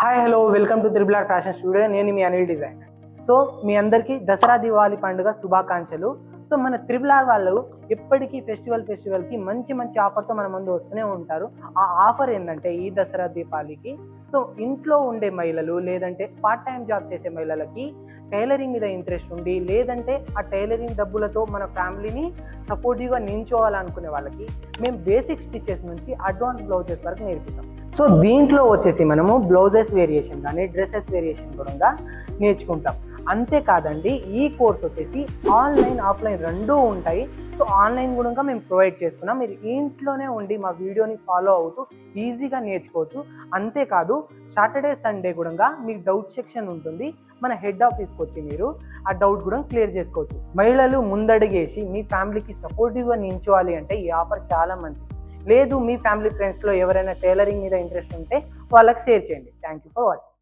Hi hello welcome to triple R fashion studio. నేను మీ Anil designer. So మీ అందరికీ దసరా దివాళీ పండుగ శుభాకాంక్షలు. సో మన త్రిబుల్ ఆర్ వాళ్ళు ఎప్పటికీ ఫెస్టివల్కి మంచి మంచి ఆఫర్తో మన ముందు వస్తూనే ఉంటారు. ఆ ఆఫర్ ఏంటంటే ఈ దసరా దీపావళికి సో ఇంట్లో ఉండే మహిళలు లేదంటే పార్ట్ టైం జాబ్ చేసే మహిళలకి టైలరింగ్ మీద ఇంట్రెస్ట్ ఉండి లేదంటే ఆ టైలరింగ్ డబ్బులతో మన ఫ్యామిలీని సపోర్టివ్గా నించోవాలనుకునే వాళ్ళకి మేము బేసిక్ స్టిచెస్ నుంచి అడ్వాన్స్ బ్లౌజెస్ వరకు నేర్పిస్తాం. సో దీంట్లో వచ్చేసి మనము బ్లౌజెస్ వేరియేషన్ కానీ డ్రెస్సెస్ వేరియేషన్ కూడా నేర్చుకుంటాం. అంతేకాదండి, ఈ కోర్స్ వచ్చేసి ఆన్లైన్ ఆఫ్లైన్ రెండూ ఉంటాయి. సో ఆన్లైన్ కూడా మేము ప్రొవైడ్ చేస్తున్నాం. మీరు ఇంట్లోనే ఉండి మా వీడియోని ఫాలో అవుతూ ఈజీగా నేర్చుకోవచ్చు. అంతేకాదు సాటర్డే సండే కూడా మీకు డౌట్ సెక్షన్ ఉంటుంది. మన హెడ్ ఆఫీస్కి వచ్చి మీరు ఆ డౌట్ కూడా క్లియర్ చేసుకోవచ్చు. మహిళలు ముందడుగేసి మీ ఫ్యామిలీకి సపోర్టివ్గా నించోవాలి అంటే ఈ ఆఫర్ చాలా మంచిది. లేదు మీ ఫ్యామిలీ ఫ్రెండ్స్లో ఎవరైనా టైలరింగ్ మీద ఇంట్రెస్ట్ ఉంటే వాళ్ళకి షేర్ చేయండి. Thank you for watching.